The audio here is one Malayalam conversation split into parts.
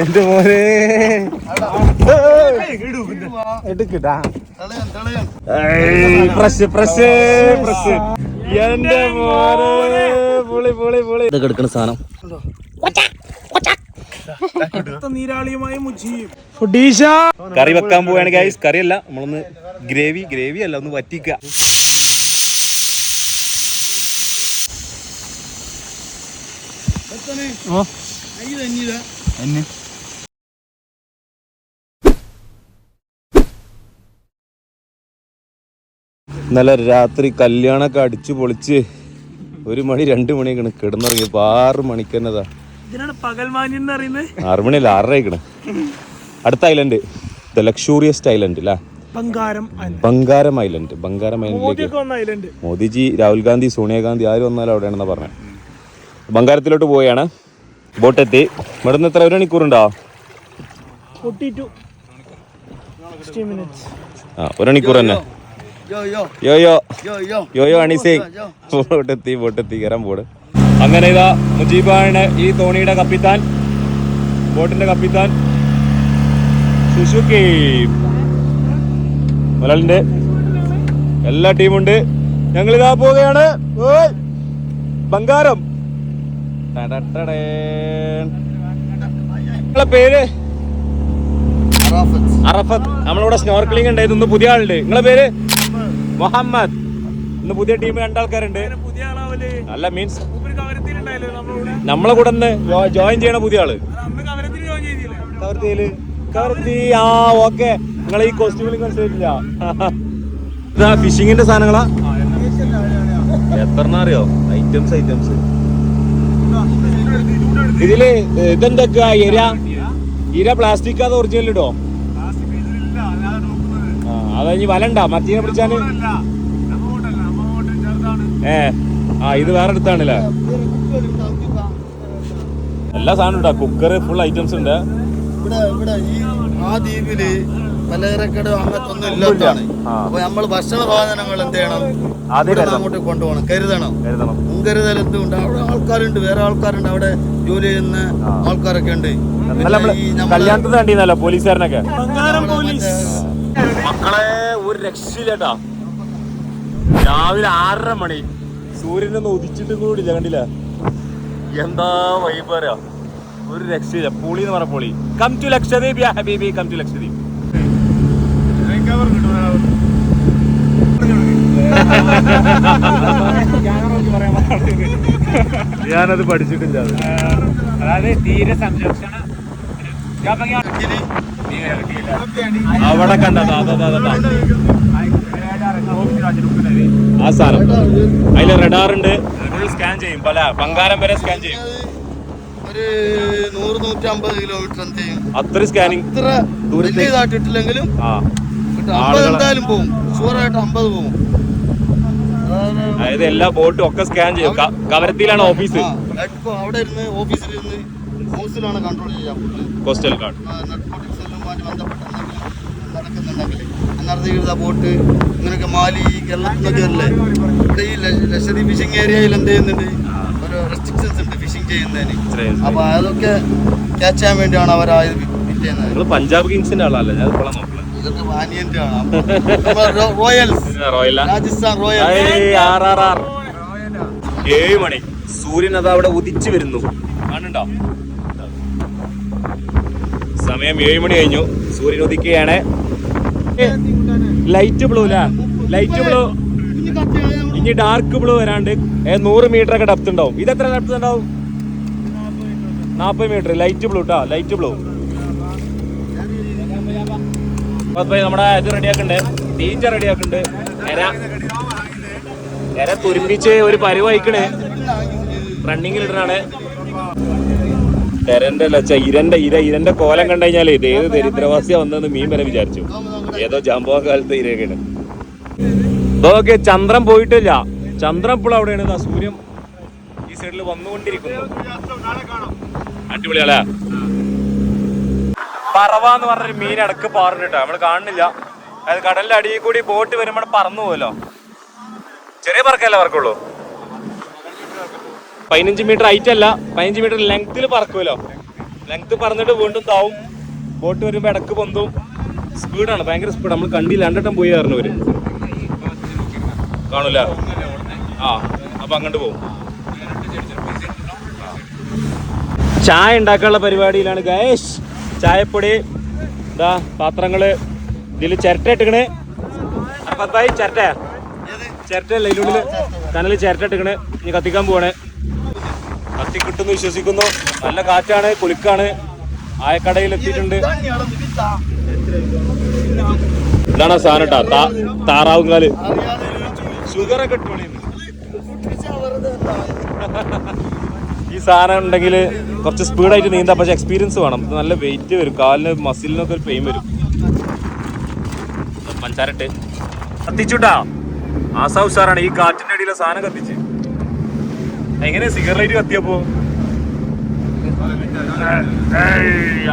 എന്റെ മോനെ എടുക്കട്ടാ എന്റെ മോനെ പൊളി പൊളി പൊളി ഇതൊക്കെ എടുക്കണ സാധനം കറി വെക്കാൻ പോവാണ് ഗൈസ്. കറിയല്ല, നമ്മളൊന്ന് ഗ്രേവി അല്ല, ഒന്ന് വറ്റിക്ക. ഇന്നലെ രാത്രി കല്യാണൊക്കെ അടിച്ചു പൊളിച്ച് 1 മണി 2 മണിയൊക്കെ കിടന്നിറങ്ങിയപ്പോ 6 മണിക്ക് തന്നെതാ 6 മണിയല്ല 6:30 അടുത്ത ഐലൻഡ് ദ ലക്ഷൂറിയസ്റ്റ് ഐലൻഡ് അല്ലേ, ബംഗാരം ഐലൻഡ്. ബംഗാരം ഐലൻഡിലേക്ക് മോദിജി, രാഹുൽ ഗാന്ധി, സോണിയാഗാന്ധി ആര് വന്നാലും അവിടെയാണെന്നാ പറഞ്ഞത്. ബംഗാരത്തിലോട്ട് പോവുകയാണ്. ബോട്ടെത്തി. ഇവിടെ നിന്ന് എത്ര 1 മണിക്കൂറുണ്ടോ? 1 മണിക്കൂർ തന്നെ. യോ അണിസിംഗ് ബോട്ടെത്തി കയറാൻ പോട്. അങ്ങനെ ഇതാ മുജീബാണ് ഈ തോണിയുടെ കപ്പിത്താൻ, ബോട്ടിന്റെ കപ്പിത്താൻ. സുസുക്കി മലയാളിന്റെ എല്ലാ ടീമുണ്ട്. ഞങ്ങളിതാ പോവുകയാണ്. ബംഗാരം. നിങ്ങളെ പേര്? അറഫത്ത്. നമ്മളിവിടെ സ്നോർക്കലിംഗ് ഉണ്ട്. ഇതൊന്ന് പുതിയ ആളുണ്ട്. നിങ്ങളെ പേര്? മുഹമ്മദ്. ഇന്ന് പുതിയ ടീം 2 ആൾക്കാരുണ്ട്. അല്ല മീൻസ് നമ്മളെ കൂടെ ജോയിൻ ചെയ്യണ പുതിയ ആള്. ഓക്കെ. നിങ്ങൾ ഈ കോസ്റ്റ്യൂമിൽ മനസ്സിലായിട്ടില്ല. ഇതാ ഫിഷിങ്ങിന്റെ സാധനങ്ങളാ. എത്ര അറിയോ? ഐറ്റംസ് ഇതില് ഇതെന്തൊക്കെയാ? ഇര പ്ലാസ്റ്റിക് അത് ഒറിജിനൽ ഇടോ? അത് കഴിഞ്ഞ് വലണ്ടാ മറ്റീനെ പിടിച്ചാല്? ഇത് വേറെ അടുത്താണല്ലേ? എല്ലാ സാധനം ഉണ്ടാ. കുക്കർ ഫുൾ ഐറ്റംസ് ഉണ്ട്. ആ ദ്വീപില് പലചരക്കട അങ്ങനത്തൊന്നും ഇല്ലാത്തതാണ്. അപ്പൊ നമ്മൾ ഭക്ഷണ സാധനങ്ങൾ എന്ത് ചെയ്യണം? അങ്ങോട്ട് കൊണ്ടുപോകണം, കരുതണം. മുൻകരുതൽ എന്തുകൊണ്ട്? അവിടെ ആൾക്കാരുണ്ട്, വേറെ ആൾക്കാരുണ്ട്, അവിടെ ജോലി ചെയ്യുന്ന ആൾക്കാരൊക്കെ ഉണ്ട്. പോലീസുകാരനൊക്കെ മക്കളെ ഒരു രക്ഷയില്ലേട്ടാ. രാവിലെ 6:30 മണി, സൂര്യനൊന്നും ഉദിച്ചിട്ടും കൂടില്ല, കണ്ടില്ല? എന്താ വൈബ് പറയാ, ഒരു രക്ഷയില്ല. പൊളി എന്ന് പറഞ്ഞ പൊളി. കം ടു ലക്ഷദ്വീപ് യാ ഹബീബി, കം ടു ലക്ഷദ്വീപ്. ഞാനത് പഠിച്ചിട്ടില്ല. അതായത് തീരെ സംരക്ഷണ അവിടെ കണ്ടതാ ആ സാധനം. അതില് റഡാർ ഉണ്ട്, സ്കാൻ ചെയ്യും. പല ബംഗാരം വരെ സ്കാൻ ചെയ്യും. ഒരു 100-150 കിലോമീറ്റർ എന്ത് ചെയ്യും? അത്ര സ്കാനിങ്. ദൂരത്തിട്ടില്ലെങ്കിലും 50 എന്തായാലും പോകും. ഷുവറായിട്ട് 50 പോകും. അതായത് എല്ലാ ബോട്ടും ഒക്കെ സ്കാൻ ചെയ്യും. കവരത്തിയിലാണ് ഓഫീസ്. അവിടെ ഇരുന്ന് ഓഫീസിലിരുന്ന് ഹൗസിലാണ് കൺട്രോൾ ചെയ്യാം. കോസ്റ്റൽ ഗാർഡ് നടക്കുന്നുണ്ടെങ്കിൽ അന്നേരത്തെ ബോട്ട് ഇങ്ങനെയൊക്കെ മാലി കേരളത്തിലൊക്കെ അല്ലേ. ഇവിടെ ഈ ലക്ഷദ്വീപ് ഫിഷിംഗ് ഏരിയയിൽ എന്ത് ചെയ്യുന്നുണ്ട്? ഒരു റെസ്ട്രിക്ഷൻസ് ഉണ്ട് ഫിഷിംഗ് ചെയ്യുന്നതിന്. അപ്പൊ അതൊക്കെ ക്യാച്ച് ചെയ്യാൻ വേണ്ടിയാണ് അവർ ഫിറ്റ് ചെയ്യുന്നത്. പഞ്ചാബ് കിങ്സിന്റെ ആളല്ലേ? ഇതൊക്കെ വാനിയന്റെ ആണ്. Royals, Rajasthan Royals. 7 മണി, സൂര്യൻ അത് അവിടെ ഉദിച്ചു വരുന്നു. കാണുന്നുണ്ടോ? സമയം 7 മണി കഴിഞ്ഞു. സൂര്യൻ ഉദിക്കുകയാണ്. ലൈറ്റ് ബ്ലൂ അല്ലേ? Light blue. ഇനി ഡാർക്ക് ബ്ലൂ വരാണ്ട് 100 മീറ്റർ ഒക്കെ ഡെപ്ത് ഉണ്ടാവും. ഇതെത്ര ഡെപ്ത് ഉണ്ടാവും? 40 മീറ്റർ. ലൈറ്റ് ബ്ലൂ ട്ടാ, ലൈറ്റ് ബ്ലൂ. നമ്മുടെ ഇത് റെഡിയാക്കുന്നുണ്ട്, തീറ്റ റെഡിയാക്കുന്നുണ്ട്. എര തുരുമ്പിച്ച് ഒരു പരുവഹിക്കണേ. റണ്ണിങ്ങിലിടാണ്. ഇരന്റെ കോലം കണ്ടു കഴിഞ്ഞാൽ ഇത് ഏത് ദരിദ്രവാസിയാ വന്നെന്ന് മീൻ വരെ വിചാരിച്ചു. ഏതോ ജാമ്പോ കാലത്ത് ഇരയൊക്കെയാണ്. ഓക്കെ, ചന്ദ്രൻ പോയിട്ടില്ല. ചന്ദ്രൻ ഇപ്പോൾ അവിടെയാണ്. സൂര്യൻ ഈ സൈഡിൽ വന്നുകൊണ്ടിരിക്കുന്നു. അടിപൊളിയല്ലേ? പറവ എന്ന് പറഞ്ഞൊരു മീൻ ഇടക്ക് പാറുന്നുട്ടോ, നമ്മള് കാണുന്നില്ല. അത് കടലിന്റെ അടിയിൽ കൂടി ബോട്ട് വരുമ്പോൾ പറന്നു പോവല്ലോ. ചെറിയ പറക്കല്ലേ പറക്കുള്ളൂ. 15 മീറ്റർ ഹൈറ്റ് അല്ല, 15 മീറ്റർ ലെങ്ത്തിൽ പറക്കുമല്ലോ. ലെങ്ത് പറന്നിട്ട് വീണ്ടും താവും. ബോട്ട് വരുമ്പോൾ ഇടക്ക് പൊന്തും. സ്പീഡാണ്, ഭയങ്കര സ്പീഡ്. നമ്മൾ കണ്ടില്ല, 2 വട്ടം പോയി പറഞ്ഞവര് കാണൂല. ആ അപ്പൊ അങ്ങോട്ട് പോകും. ചായ ഉണ്ടാക്കാനുള്ള പരിപാടിയിലാണ് ഗൈസ്. ചായപ്പൊടി, ഇതാ പാത്രങ്ങള്, ഇതിൽ ചിരട്ട ഇട്ടിക്കണ്. ചിരട്ടല്ല, ഇതിനുള്ളിൽ കനല് ചിരട്ട ഇട്ടിക്കണ്. ഇനി കത്തിക്കാൻ പോവാണ്. കത്തി കിട്ടുന്നു വിശ്വസിക്കുന്നു. നല്ല കാറ്റാണ്, കുലുക്കാണ്. ആയക്കടയിൽ എത്തിയിട്ടുണ്ട്. ഇതാണ് ആ സാധനം കേട്ടോ, താറാവും കാല്. ഷുഗറൊക്കെ ഇട്ടു. ഈ സാധനം ഉണ്ടെങ്കിൽ കുറച്ച് സ്പീഡായിട്ട് നീന്താം, പക്ഷെ എക്സ്പീരിയൻസ് വേണം. ഇത് നല്ല വെയിറ്റ് വരും, കാലിന് മസിലിനൊക്കെ ഒരു പെയിൻ വരും. പഞ്ചാരട്ട് കത്തിച്ചുട്ടാ. ആസാ ഉഷാറാണ്. ഈ കാറ്റിന്റെ അടിയിലെ സാധനം കത്തിച്ച്. എങ്ങനെ സിഗരറ്റ് കത്തിയപ്പോ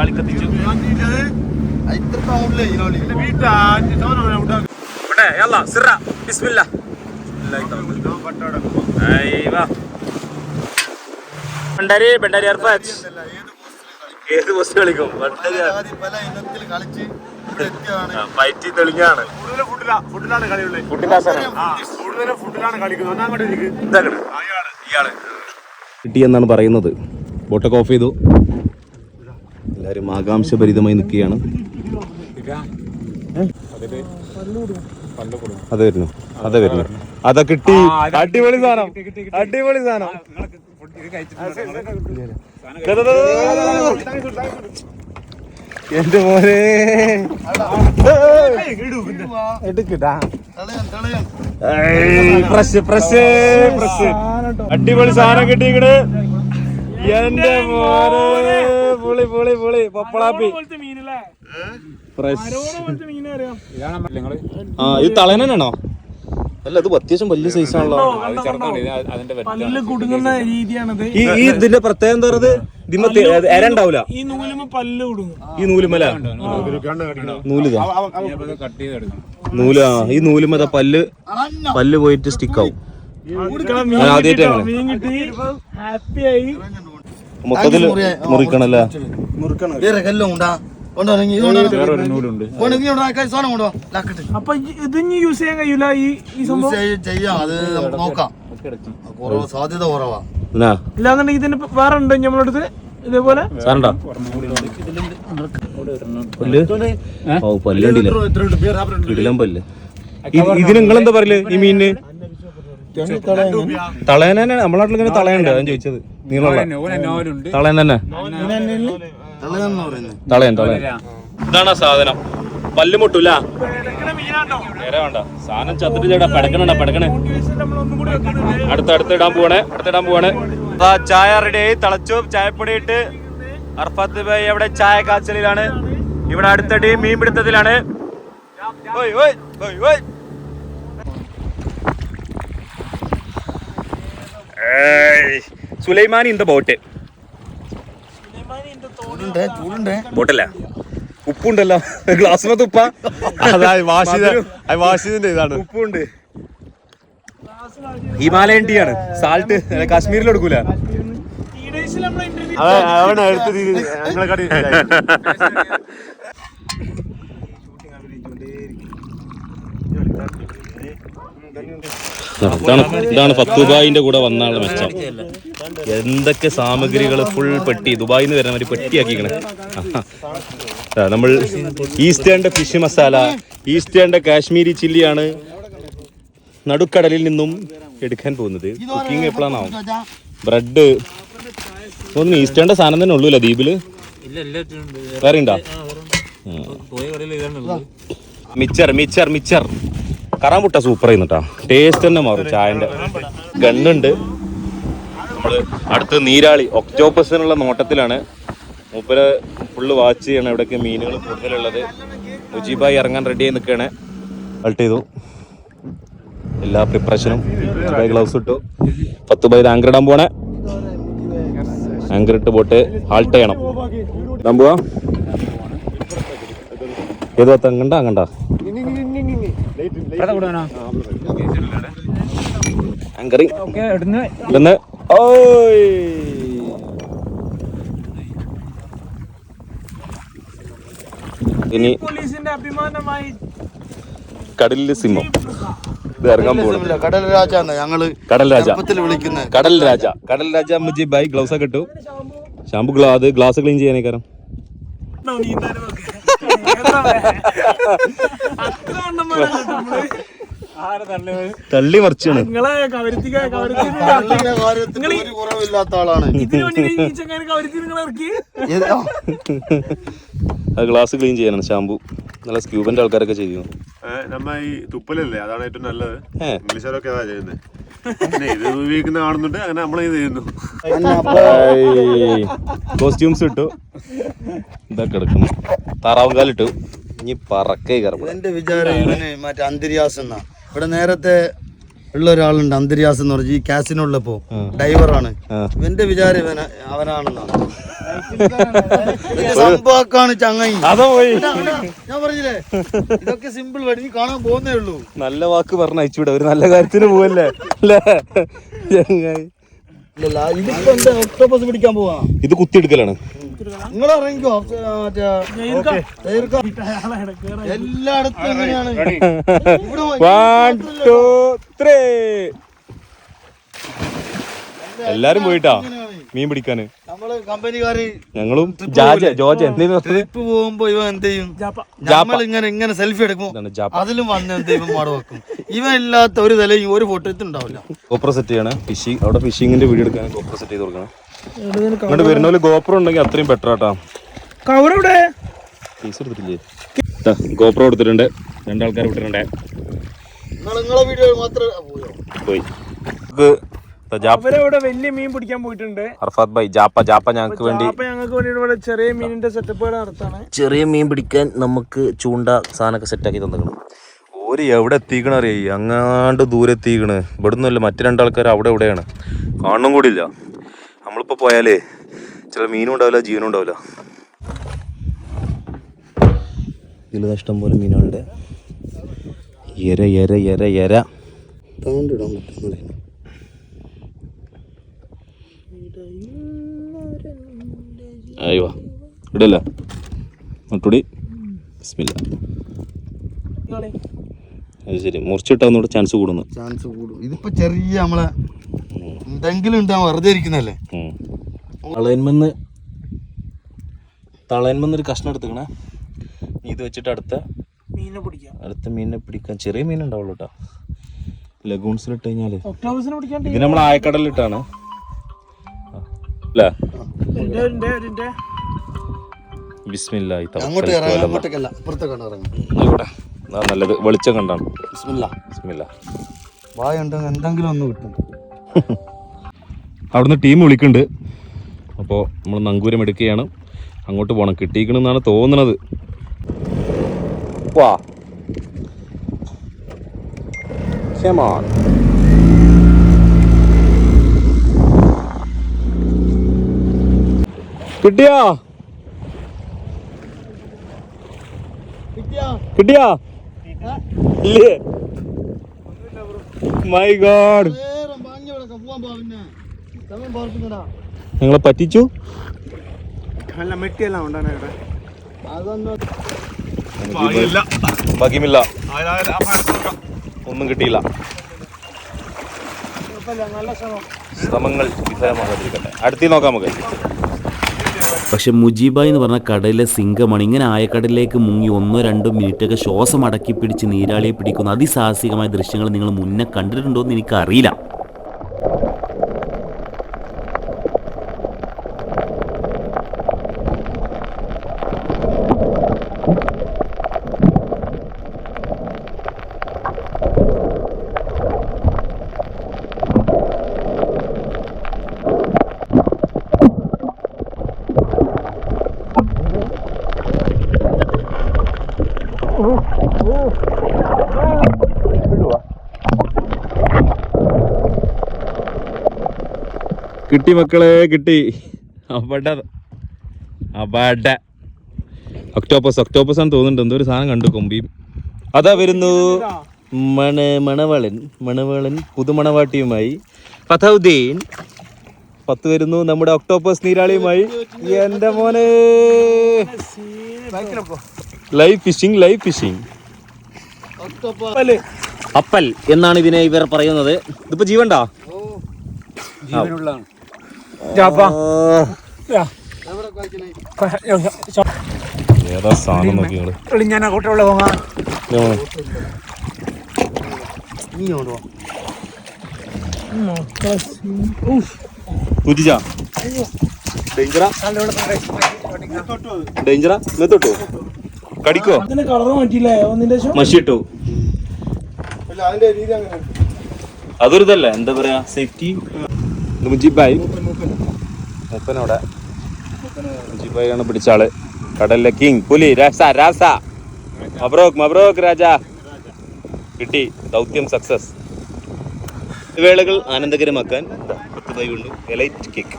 ആളി കത്തിച്ചു. ഏത് ബസ് കളിക്കും? പയറ്റി തെളിഞ്ഞാണ്. കിട്ടിയെന്നാണ് പറയുന്നത്. ബോട്ടൊക്കെ ഓഫ് ചെയ്തു. എല്ലാവരും ആകാംക്ഷഭരിതമായി നിൽക്കുകയാണ്. അത് വരുന്നു, അത് വരുന്നു, അതാ കിട്ടി. അടിപൊളി സാധനം, അടിപൊളി സാധനം. എന്റെ മോനെ അടിപൊളി സാധനം കിട്ടിയിക്കണ്. എന്റെ മോനെ പൊളി പൊളി പൊളി. പപ്പളാപ്പി ആ ഇത് തളയനാണോ? അല്ല ഇത് അത്യാവശ്യം വലിയ സൈസാണല്ലോ. ഈ ഇതിന്റെ പ്രത്യേകം എന്താ പറയുന്നത്? എര ഉണ്ടാവൂല ഈ നൂലുമല. നൂലാ ഈ നൂലുമത പല്ല് പോയിട്ട് സ്റ്റിക്കാവും. ആദ്യമായിട്ട് മൊത്തത്തില് മുറിക്കണല്ലേ? അപ്പൊ ഇത് യൂസ് ചെയ്യാൻ കഴിയൂല. ഈ ചെയ്യാം, അത് നോക്കാം. സാധ്യത കുറവാ. ഇല്ലാന്നുണ്ടെങ്കിൽ ഇതിന് വേറെ ഉണ്ട് നമ്മളടുത്ത് ഇതേപോലെ. ഇതിന് നിങ്ങളെന്താ പറയല് ഈ മീനിന്? തളയൻ തന്നെ. നമ്മളെ നാട്ടിൽ ഇങ്ങനെ തളയുണ്ട്, ഞാൻ ചോദിച്ചത്. നീളമുള്ള തളയൻ തന്നെ. തളയൻ തളയൻ. ഇതാണ് ആ സാധനം. പല്ല് മുട്ടൂല. വേണ്ട സാധനം ചത്തിട്ട് ചേട്ടാ പെടക്കണ പെടക്കണേ. അടുത്തിടാൻ പോവാണ്. ചായ റെഡി ആയി, തിളച്ചു. ചായപ്പൊടി ഇട്ട് അർഫാത്ത് ഭായി അവിടെ ചായ കാച്ചലിലാണ്. ഇവിടെ അടുത്തടി മീൻ പിടുത്തത്തിലാണ്. സുലൈമാനി ഇൻ ദ ബോട്ട്. ബോട്ടല്ല, ഉപ്പുണ്ടല്ലോ ഗ്ലാസ്സിനകത്ത് ഉപ്പ. വാഷിന്റെ ഇതാണ്. ഉപ്പുണ്ട്. ഹിമാലയൻ ടീ ആണ്. സാൾട്ട് കാശ്മീരിൽ എടുക്കൂല. ഇതാണ് ഫത്തുബായിന്റെ കൂടെ വന്നാളുടെ മെച്ചം. എന്തൊക്കെ സാമഗ്രികൾ ഫുൾ പെട്ടി. ദുബായിൽ നിന്ന് വരുന്ന ഒരു പെട്ടിയാക്കിക്കണേ. നമ്മൾ ഈസ്റ്റേണിന്റെ ഫിഷ് മസാല, ഈസ്റ്റേണിന്റെ കാശ്മീരി ചില്ലിയാണ് നടുക്കടലിൽ നിന്നും എടുക്കാൻ പോകുന്നത്. കുക്കിംഗ് എപ്പോഴാണാവും. ബ്രെഡ് ഒന്നും ഈസ്റ്റേണിന്റെ സാധനം തന്നെ ഉള്ളൂല ദ്വീപില്. വേറെ ഉണ്ടോ? മിച്ചർ കറാമ്പുട്ട സൂപ്പർ ചെയ്യുന്നുട്ടാ. ടേസ്റ്റ് തന്നെ മാറും ചായന്റെ. ഗണ്ണുണ്ട്. നമ്മള് അടുത്ത് നീരാളി ഒക്ടോപ്പസിനുള്ള നോട്ടത്തിലാണ്. മൂപ്പര് ഫുള്ള് വാച്ച് ചെയ്യണം എവിടെയൊക്കെ മീനുകൾ കൂടുതലുള്ളത്. മുജീബായി ഇറങ്ങാൻ റെഡി ആയി നിൽക്കുകയാണ്. ഹൾട്ട് ചെയ്തു. എല്ലാ പ്രിപ്പറേഷനും. മുജീബായി ഗ്ലൗസ് ഇട്ടു. ഫത്തുബായി ആങ്കർ ഇടാൻ പോണേ. ആങ്കർ ഇട്ട് ബോട്ട് ഹാൾട്ട് ചെയ്യണം. ഇടാൻ പോവാ. ഏത് ഭാഗത്ത് അങ്ങണ്ട ആങ്കറിങ് ഇടുന്ന് ഓയ് ഇനി പോലീസിന്റെ അഭിമാനമായി കടലിലെ സിംഹം ഇത് ഇറങ്ങാൻ പോകുന്നു. കടൽ രാജ ഞങ്ങള് കടൽ രാജ വിളിക്കുന്നത്. കടൽ രാജ മുജീബ് ഭായ് ഗ്ലൗസ് ഒക്കെ ഇട്ടു. ഷാമ്പു അത് ഗ്ലാസ് ക്ലീൻ ചെയ്യാനേക്കാരം. തള്ളി മറിച്ചാണ്. കുറവില്ലാത്ത ആളാണ്. ഗ്ലാസ് ക്ലീൻ ചെയ്യാനാണ് ഷാമ്പു. നല്ല സ്ക്യൂബന്റെ ആൾക്കാരൊക്കെ ചെയ്യുന്നു. നമ്മ ഈ തുപ്പലല്ലേ അതാണ് ഏറ്റവും നല്ലത്. ഇംഗ്ലീഷുകാരൊക്കെ അതാ ചെയ്യുന്നത്. ഇത് ഉപയോഗിക്കുന്ന കാണുന്നുണ്ട്, അങ്ങനെ നമ്മളിത് ചെയ്യുന്നു. കോസ്റ്റ്യൂംസ് ഇട്ടു. ഇതൊക്കെ എടുക്കുന്നു. താറാവുംകാലിട്ടു. ഇനി പറക്കേ കയറും. എന്റെ വിചാരം ഇവന് മറ്റേ അന്തര്യാസ് എന്നാ. ഇവിടെ നേരത്തെ ഉള്ള ഒരാളുണ്ട് അന്തര്യാസ് എന്ന് പറഞ്ഞ ഈ കാസിനുള്ളപ്പോ ഡൈവറാണ്. ഇവന്റെ വിചാരം അവനാണെന്നാണ്. സംഭവക്കാണ് ചങ്ങായി. ഞാൻ പറഞ്ഞില്ലേ ഇതൊക്കെ സിമ്പിൾ വേർഡ്, നീ കാണാൻ പോകുന്നേ ഉള്ളൂ. നല്ല വാക്ക് പറഞ്ഞ അയച്ചുവിട, ഒരു നല്ല കാര്യത്തിന് പോവല്ലേ ചങ്ങായി. ഇതിപ്പോ എന്താ ഒക്ടോപസ് പിടിക്കാൻ പോവാ. ഇത് കുത്തിയെടുക്കലാണ്. നിങ്ങൾ ഇറങ്ങിക്കോ. എല്ലായിടത്തും എങ്ങനെയാണ്. 1 2 3 എല്ലാരും പോയിട്ടാ മീൻ പിടിക്കാന്. നമ്മള് കമ്പനിക്കാര് ഞങ്ങളും ട്രിപ്പ് പോകുമ്പോ ഇവ എന്ത് ചെയ്യും, നമ്മൾ ഇങ്ങനെ സെൽഫി എടുക്കും, അതിലും വന്ന് എന്ത് ചെയ്യും മാട് വെക്കും. ഇവ ഇല്ലാത്ത ഒരു തലയും ഒരു ഫോട്ടോ ഉണ്ടാവില്ല. ഗോപ്രോ സെറ്റ് ചെയ്യണേ. ഫിഷിംഗ് അവിടെ ഫിഷിങ്ങിന്റെ വീഡിയോ എടുക്കാൻ ഗോപ്രോ സെറ്റ് ചെയ്ത് കൊടുക്കണം. ഇങ്ങോട്ട് വരുന്ന പോലെ ഗോപ്രോ ഉണ്ടെങ്കിൽ അത്രയും ബെറ്റർ ആട്ടാ. പൈസ എടുത്തിട്ടില്ലേ? ഗോപ്രോ എടുത്തിട്ടുണ്ട്. 2 ആൾക്കാർ വിട്ടിട്ടുണ്ട്. വീഡിയോ മാത്രമേ പോയി. വലിയ മീൻ പിടിക്കാൻ പോയിട്ടുണ്ട്. അർഫാത്ത് ഭായ് ജാപ്പ ഞങ്ങൾക്ക് വേണ്ടി ഇവിടെ ചെറിയ മീനിന്റെ സെറ്റപ്പുകൾ നടത്താണ്. ചെറിയ മീൻ പിടിക്കാൻ നമുക്ക് ചൂണ്ട സാധനമൊക്കെ സെറ്റാക്കി തന്നിക്കണം. ഓര് എവിടെ എത്തിക്കണ അറിയായി, അങ്ങാണ്ട് ദൂരെ എത്തിക്കണ്. ഇവിടുന്ന് അല്ല, മറ്റു 2 ആൾക്കാർ അവിടെ എവിടെയാണ്, കാണും കൂടി ഇല്ല. നമ്മളിപ്പോൾ പോയാലേ ചില മീനും ഉണ്ടാവില്ല, ജീവനും ഉണ്ടാവില്ല. ഇതിൽ ഇഷ്ടം പോലെ മീനുകളുടെ എര അയ്യോ ഇടല്ല നട്ടുടി. ബിസ്മില്ലാ. അത് ശരി, മുറിച്ചിട്ടാന്നോട് ചാൻസ് കൂടും. ഇതിപ്പോ ചെറിയ നമ്മളെ എന്തെങ്കിലും ഉണ്ടാവും, വെറുതെ ഇരിക്കുന്നല്ലേ. തളയന്മെന്നൊരു കഷ്ണം എടുത്തുക്കണേ. ഇത് വെച്ചിട്ട് അടുത്ത മീനിനെ പിടിക്കാൻ ചെറിയ മീൻ ഉണ്ടാവുള്ളൂ കേട്ടോ. ലഗൂൺസിലിട്ട് കഴിഞ്ഞാല് ഇത് നമ്മൾ ആയക്കടലിട്ടാണ് അല്ലേ. ബിസ്മില്ലാഹി നല്ലത് വെളിച്ചം കണ്ടാണ്. എന്തെങ്കിലും ഒന്ന് കിട്ടും. അവിടുന്ന് ടീം വിളിക്കുന്നുണ്ട്. അപ്പോൾ നമ്മൾ നങ്കൂരം എടുക്കുകയാണ്. അങ്ങോട്ട് പോകണം. കിട്ടിയിരിക്കണമെന്നാണ് തോന്നുന്നത്. വാ കിട്ടിയാ ഇല്ലേ? മൈ ഗോഡ്, ഞങ്ങളെ പറ്റിച്ചു. ഭാഗ്യമില്ല, ഒന്നും കിട്ടിയില്ല. ശ്രമങ്ങൾ വിഫലമാകാതിരിക്കട്ടെ. അടുത്ത് നോക്കാം നമുക്ക്. പക്ഷെ മുജീബായി എന്ന് പറഞ്ഞ കടലിലെ സിംഗമാണ്. ഇങ്ങനെ ആയക്കടലിലേക്ക് മുങ്ങി 1-2 മിനിറ്റൊക്കെ ശ്വാസം അടക്കി പിടിച്ച് നീരാളിയെ പിടിക്കുന്ന അതിസാഹസികമായ ദൃശ്യങ്ങൾ നിങ്ങൾ മുന്നേ കണ്ടിട്ടുണ്ടോ എന്ന് എനിക്കറിയില്ല. കിട്ടി മക്കളെ, കിട്ടി. ഒക്ടോപ്പസ് ആണെന്ന് തോന്നുന്നുണ്ട്. എന്തോ ഒരു സാധനം കണ്ടു, കൊമ്പിയും. അതാ വരുന്നു മണവളൻ പുതുമണവാട്ടിയുമായി ഫതഹുദ്ദീൻ. 10 വരുന്നു നമ്മുടെ ഒക്ടോപ്പസ് നീരാളിയുമായി. എന്റെ മോനെ ലൈവ് ഫിഷിംഗ്. അപ്പൽ എന്നാണ് ഇതിനെ ഇവർ പറയുന്നത്. ഇതിപ്പോ ജീവണ്ടാ? ഏതാ സാധനം നോക്കി കടിക്കോ? മഷിട്ടു. അതൊരു ഇതല്ല, എന്താ പറയാ, സേഫ്റ്റി. മുജീബായി മൂപ്പനോടെ മുജീബായാണ് പിടിച്ച ആള്. കടലിലെ കിങ്, പുലി, രാസ. മബ്രോക്ക് രാജ. കിട്ടി, ദൗത്യം സക്സസ്. വേളകൾ ആനന്ദകരമാക്കാൻ 10 ബൈ കൊണ്ട് എലൈറ്റ് കേക്ക്.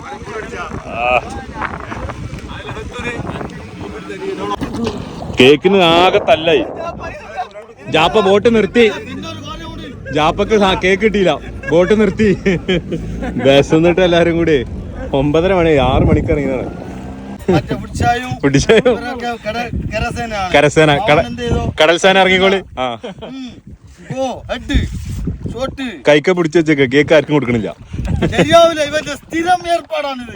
കേക്കിന് ആകെ തല്ലായി. ജാപ്പ ബോട്ട് നിർത്തി. ജാപ്പക്ക് കേക്ക് കിട്ടിയില്ല, ബോട്ട് നിർത്തി. വിശന്നിട്ട് എല്ലാരും കൂടി 9:30 മണി 6 മണിക്ക് ഇറങ്ങിയതാണ്. കരസേന കടൽസേന ഇറങ്ങിക്കോളി. കൈക്ക പിടിച്ചു വെച്ചേക്ക, കേക്ക് ആർക്കും കൊടുക്കണില്ല. സ്ഥിരം ഏർപ്പാടാണിത്.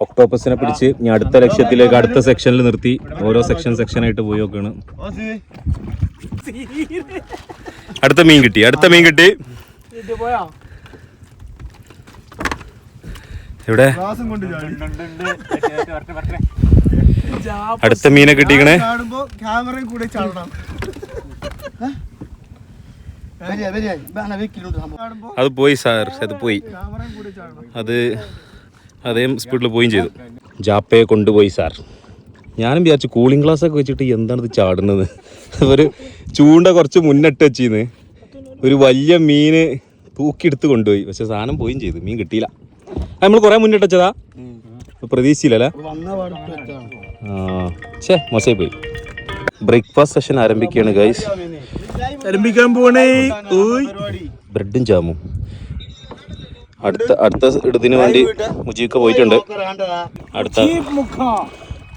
ഒക്ടോപ്പസിനെ പിടിച്ച് ഞാൻ അടുത്ത ലക്ഷ്യത്തിലേക്ക്, അടുത്ത സെക്ഷനിൽ നിർത്തി. ഓരോ സെക്ഷനായിട്ട് പോയി നോക്കാണ്. അടുത്ത മീൻ കിട്ടി. എവിടെ? അടുത്ത മീനെ കിട്ടിക്കണേ. അത് പോയി സാർ, അത് പോയി. അത് അതേ സ്പീഡിൽ പോവുകയും ചെയ്തു. ജാപ്പയെ കൊണ്ടുപോയി സാർ. ഞാനും വിചാരിച്ചു കൂളിംഗ് ഗ്ലാസ് ഒക്കെ വെച്ചിട്ട് എന്താണ് ഇത് ചാടുന്നത്. ഒരു ചൂണ്ട കുറച്ച് മുന്നിട്ട് വെച്ചിന്ന് ഒരു വലിയ മീന് തൂക്കിയെടുത്ത് കൊണ്ടുപോയി. പക്ഷെ സാധനം പോയും ചെയ്തു, മീൻ കിട്ടിയില്ല. നമ്മൾ കുറെ മുന്നിട്ട് വെച്ചതാ, പ്രതീക്ഷിച്ചില്ലല്ലേ. മോശമായി പോയി. ബ്രേക്ക്ഫാസ്റ്റ് സെഷൻ ആരംഭിക്കുകയാണ് ഗൈസ്. ആരംഭിക്കാൻ പോണേ. ബ്രെഡും ജാമും. അടുത്ത ഇടത്തിന് വേണ്ടി മുജീബ് പോയിട്ടുണ്ട്.